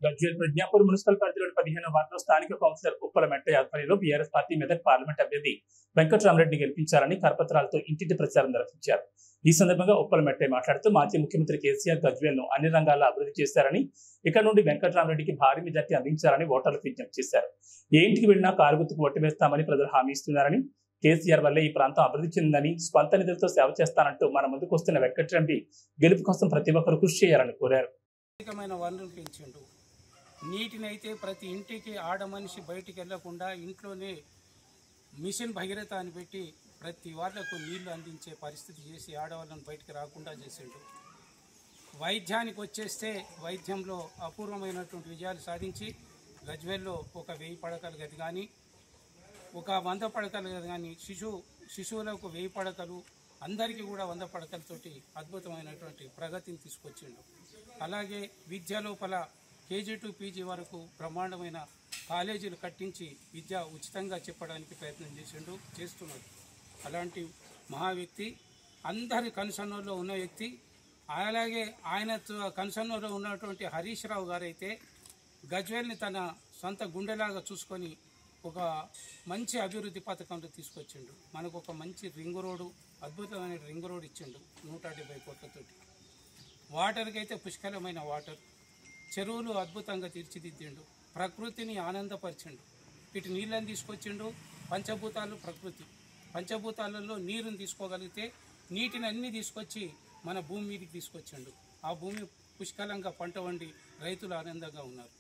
Gajwel Pragnapur municipal పరిధిలోని 15వ వార్డులో స్థానిక కౌన్సిలర్ ఉప్పల మెట్టయ్య ఆధ్వర్యంలో బీఆర్ఎస్ పార్టీ మెదక్ పార్లమెంట్ అభ్యర్థి వెంకట్రామరెడ్డిని గెలిపించాలని కరపత్రాలతో ఇంటింటి ప్రచారం నిర్వహించారు. ఈ సందర్భంగా ఉప్పల మెట్టయ్య మాట్లాడుతూ మాజీ ముఖ్యమంత్రి కేసీఆర్ గజ్వేల్ ను అన్ని రంగాల్లో అభివృద్ధి చేశారని, ఇక్కడ నుండి వెంకట్రామరెడ్డికి భారీ మెజార్టీ అందించాలని ఓటర్లకు విజ్ఞప్తి చేశారు. ఏ ఇంటికి వెళ్లినా కారు గుర్తుకు ఓటు వేస్తామని ప్రజలు హామీ ఇస్తున్నారని, కేసీఆర్ వల్లే ఈ ప్రాంతం అభివృద్ధి చెందిందని, స్వంత నిధులతో సేవ చేస్తానంటూ మన ముందుకు వస్తున్న వెంకట్రామరెడ్డి గెలుపు కోసం ప్రతి ఒక్కరూ కృషి చేయాలని కోరారు. నీటినైతే ప్రతి ఇంటికి ఆడ మనిషి బయటికి వెళ్లకుండా ఇంట్లోనే మిషన్ భగీరథ అని పెట్టి ప్రతి వాళ్ళకు నీళ్లు అందించే పరిస్థితి చేసి ఆడవాళ్ళను బయటికి రాకుండా చేసిండు. వైద్యానికి వచ్చేస్తే వైద్యంలో అపూర్వమైనటువంటి విజయాలు సాధించి గజ్వేల్లో ఒక 1000 పడకల గది కానీ, ఒక 100 పడకల గది కానీ, శిశువులకు 1000 పడకలు, అందరికీ కూడా 100 పడకలతోటి అద్భుతమైనటువంటి ప్రగతిని తీసుకొచ్చిండు. అలాగే విద్య లోపల KG to PG వరకు బ్రహ్మాండమైన కాలేజీలు కట్టించి విద్య ఉచితంగా చెప్పడానికి ప్రయత్నం చేస్తున్నాడు. అలాంటి మహా వ్యక్తి, అందరి కన్సర్న్లో ఉన్న వ్యక్తి. అలాగే ఆయన కన్సర్న్లో ఉన్నటువంటి హరీష్ రావు గారైతే గజ్వేల్ని తన సొంత గుండెలాగా చూసుకొని ఒక మంచి అభివృద్ధి పథకంలో తీసుకొచ్చిండు. మనకు ఒక మంచి రింగ్ రోడ్డు, అద్భుతమైన రింగ్ రోడ్ ఇచ్చిండు 170 కోట్లతోటి. వాటర్కి అయితే పుష్కలమైన వాటర్, చెరువులు అద్భుతంగా తీర్చిదిద్దిండు, ప్రకృతిని ఆనందపరిచిండు. ఇటు నీళ్ళని తీసుకొచ్చిండు. పంచభూతాలు ప్రకృతి, పంచభూతాలలో నీరుని తీసుకోగలిగితే నీటిని అన్నీ తీసుకొచ్చి మన భూమి మీదకి తీసుకొచ్చిండు. ఆ భూమి పుష్కలంగా పంట వండి రైతులు ఆనందంగా ఉన్నారు.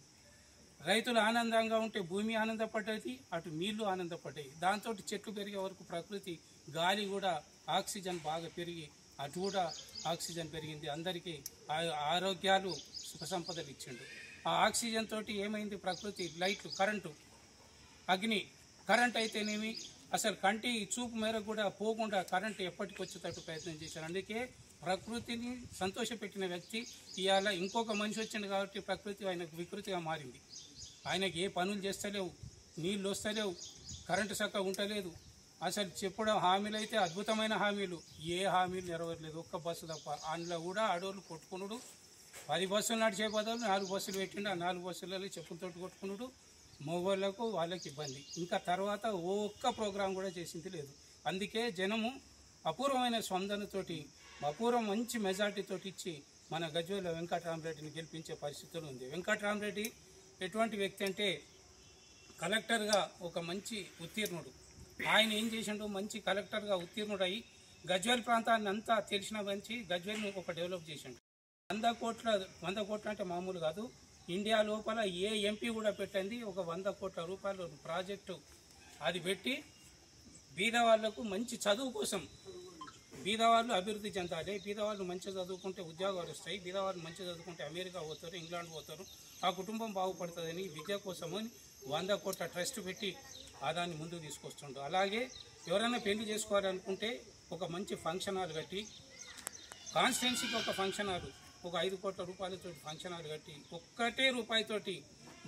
రైతులు ఆనందంగా ఉంటే భూమి ఆనందపడ్డది, అటు నీళ్లు ఆనందపడ్డాయి. దాంతో చెట్లు పెరిగే వరకు ప్రకృతి గాలి కూడా ఆక్సిజన్ బాగా పెరిగి అటు కూడా ఆక్సిజన్ పెరిగింది. అందరికీ ఆరోగ్యాలు సుఖ సంపదలు ఇచ్చిండు. ఆ ఆక్సిజన్ తోటి ఏమైంది, ప్రకృతి లైట్లు, కరెంటు, అగ్ని, కరెంట్ అయితేనేమి అసలు కంటి చూపు మేరకు కూడా పోకుండా కరెంటు ఎప్పటికి వచ్చేటట్టు ప్రయత్నం చేశారు. అందుకే ప్రకృతిని సంతోషపెట్టిన వ్యక్తి ఇవాళ ఇంకొక మనిషి వచ్చింది కాబట్టి ప్రకృతి ఆయనకు వికృతిగా మారింది. ఆయనకి ఏ పనులు చేస్తలేవు, నీళ్ళు వస్తలేవు, కరెంటు చక్కగా ఉండలేదు. అసలు చెప్పడం హామీలు అయితే అద్భుతమైన హామీలు, ఏ హామీలు నెరవేరలేదు. ఒక్క బస్సు తప్ప. అందులో కూడా ఆడోళ్ళు కొట్టుకున్నాడు. 10 బస్సులు నడిచే బదులు 4 బస్సులు పెట్టిండు. ఆ 4 బస్సులలో చెప్పులతోటి కొట్టుకున్నాడు. మగవాళ్ళకు వాళ్ళకి ఇబ్బంది. ఇంకా తర్వాత ఒక్క ప్రోగ్రాం కూడా చేసింది లేదు. అందుకే జనము అపూర్వమైన స్పందనతోటి మంచి మెజార్టీతోటి ఇచ్చి మన గజ్వేల్లో వెంకట్రామరెడ్డిని గెలిపించే పరిస్థితులు ఉంది. వెంకట్రామరెడ్డి ఎటువంటి వ్యక్తి అంటే కలెక్టర్గా ఒక మంచి ఉత్తీర్ణుడు. ఆయన ఏం చేసిండు, మంచి కలెక్టర్గా ఉత్తీర్ణుడై గజ్వేల్ ప్రాంతాన్ని అంతా తెలిసిన మంచి గజ్వేల్ని ఒక డెవలప్ చేసిండు. 100 కోట్ల అంటే మామూలు కాదు. ఇండియా లోపల ఏ ఎంపీ కూడా పెట్టింది ఒక 100 కోట్ల రూపాయల ప్రాజెక్టు అది పెట్టి బీదవాళ్లకు మంచి చదువు కోసం, బీదవాళ్ళు అభివృద్ధి చెందాలి, బీదవాళ్ళు మంచిగా చదువుకుంటే ఉద్యోగాలు వస్తాయి, బీదవాళ్ళు మంచిగా చదువుకుంటే అమెరికా పోతారు, ఇంగ్లాండ్ పోతారు, ఆ కుటుంబం బాగుపడుతుందని విద్య కోసమని 100 కోట్ల ట్రస్ట్ పెట్టి దాన్ని ముందుకు తీసుకొస్తుంటారు. అలాగే ఎవరైనా పెళ్లి చేసుకోవాలనుకుంటే ఒక మంచి ఫంక్షన్ హాల్ కట్టి, కాన్స్టిట్యున్సీకి ఒక ఫంక్షన్ హాల్, ఒక 5 కోట్ల రూపాయలతో ఫంక్షన్ హాల్ కట్టి, ఒక్కటే రూపాయితోటి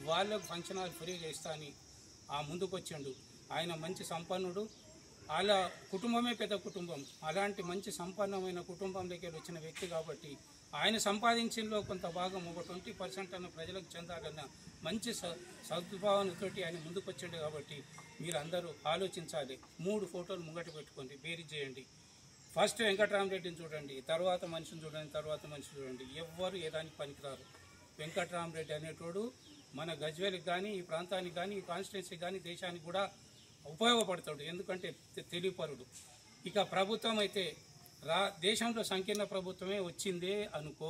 వాళ్ళకు ఫంక్షన్ హాల్ ఫ్రీగా ఇస్తా అని ముందుకు వచ్చిండు. ఆయన మంచి సంపన్నుడు, వాళ్ళ కుటుంబమే పెద్ద కుటుంబం. అలాంటి మంచి సంపన్నమైన కుటుంబంలోకి వచ్చిన వ్యక్తి కాబట్టి ఆయన సంపాదించింలో కొంత భాగం ఒక 20% అన్న ప్రజలకు చెందాలన్న మంచి సద్భావనతో ఆయన ముందుకు వచ్చిండు. కాబట్టి మీరు అందరూ ఆలోచించాలి. 3 ఫోటోలు ముంగట పెట్టుకోండి, బేరీ చేయండి. ఫస్ట్ వెంకట్రామరెడ్డిని చూడండి, తర్వాత మనిషిని చూడండి, తర్వాత మనిషిని చూడండి. ఎవ్వరు ఏదానికి పనికిరారు. వెంకట్రామరెడ్డి అనేటోడు మన గజ్వేల్కి కానీ, ఈ ప్రాంతానికి కానీ, ఈ కాన్స్టిట్యున్సీకి కానీ, దేశానికి కూడా ఉపయోగపడతాడు. ఎందుకంటే తెలివిపరుడు. ఇక ప్రభుత్వం అయితే దేశంలో సంకీర్ణ ప్రభుత్వమే వచ్చిందే అనుకో.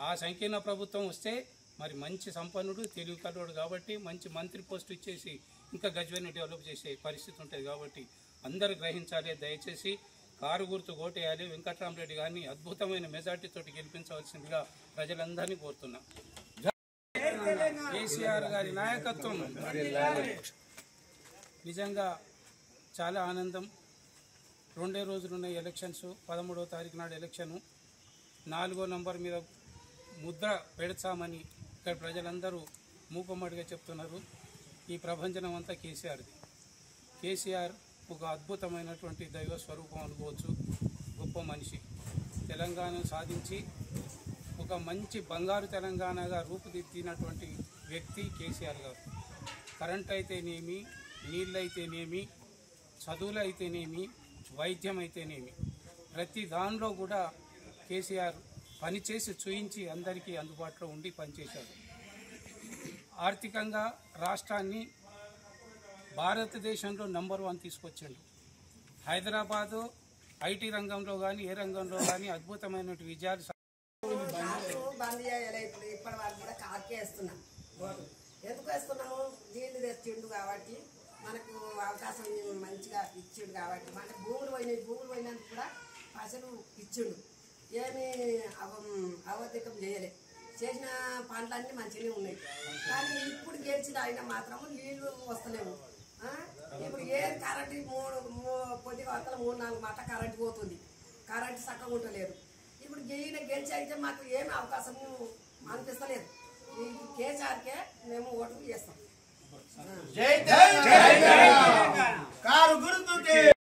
ఆ సంకీర్ణ ప్రభుత్వం వస్తే మరి మంచి సంపన్నుడు, తెలివి కలవాడు కాబట్టి మంచి మంత్రి పోస్టు ఇచ్చేసి ఇంకా గజ్వేల్ని డెవలప్ చేసే పరిస్థితి ఉంటుంది. కాబట్టి అందరూ గ్రహించాలి. దయచేసి కారు గుర్తు ఓటేయాలి. వెంకట్రామరెడ్డి గారిని అద్భుతమైన మెజార్టీతోటి గెలిపించవలసిందిగా ప్రజలందరినీ కోరుతున్నా. కేసీఆర్ గారి నాయకత్వం నిజంగా చాలా ఆనందం. 2 రోజులున్న ఎలక్షన్స్, 13వ తారీఖు నాడు ఎలక్షను, 4వ నంబర్ మీద ముద్ర పెడతామని ఇక్కడ ప్రజలందరూ మూకమ్మడిగా చెప్తున్నారు. ఈ ప్రపంచం అంతా కేసీఆర్ది. కేసీఆర్ ఒక అద్భుతమైనటువంటి దైవ స్వరూపం అనుకోవచ్చు. గొప్ప మనిషి. తెలంగాణ సాధించి ఒక మంచి బంగారు తెలంగాణగా రూపుదిద్దినటువంటి వ్యక్తి కేసీఆర్ గారు. కరెంట్ అయితేనేమి, నీళ్ళు అయితేనేమి, చదువులు అయితేనేమి, వైద్యం అయితేనేమి, ప్రతి దానిలో కూడా కేసీఆర్ పనిచేసి చూయించి అందరికీ అందుబాటులో ఉండి పనిచేశారు. ఆర్థికంగా రాష్ట్రాన్ని భారతదేశంలో నంబర్ 1 తీసుకొచ్చాడు. హైదరాబాదు ఐటీ రంగంలో కానీ ఏ రంగంలో కానీ అద్భుతమైన విజయాలు బంద్ చేయాలి. ఇప్పటి వరకు కూడా కార్కే వేస్తున్నాం. ఎందుకు వేస్తున్నాము? నీళ్లు తెచ్చిండు కాబట్టి, మనకు అవకాశం మంచిగా ఇచ్చిండు కాబట్టి, మనకు భూములు పోయినందుకు కూడా అసలు ఇచ్చిండు. ఏమి అవధికం చేయలే. చేసిన పనులన్నీ మంచిగానే ఉన్నాయి. కానీ ఇప్పుడు గెలిచిన ఆయన మాత్రము నీళ్లు వస్తలేవు. ఇప్పుడు ఏ కరెంటు కొద్దిగా వస్తలు 3-4 మాట కరెంటు పోతుంది. కరెంటు చక్కగా ఉండలేదు. ఇప్పుడు ఈయన గెలిచి అయితే మాకు ఏమి అవకాశం అనిపిస్తలేదు. కేసీఆర్కే మేము ఓటు చేస్తాం.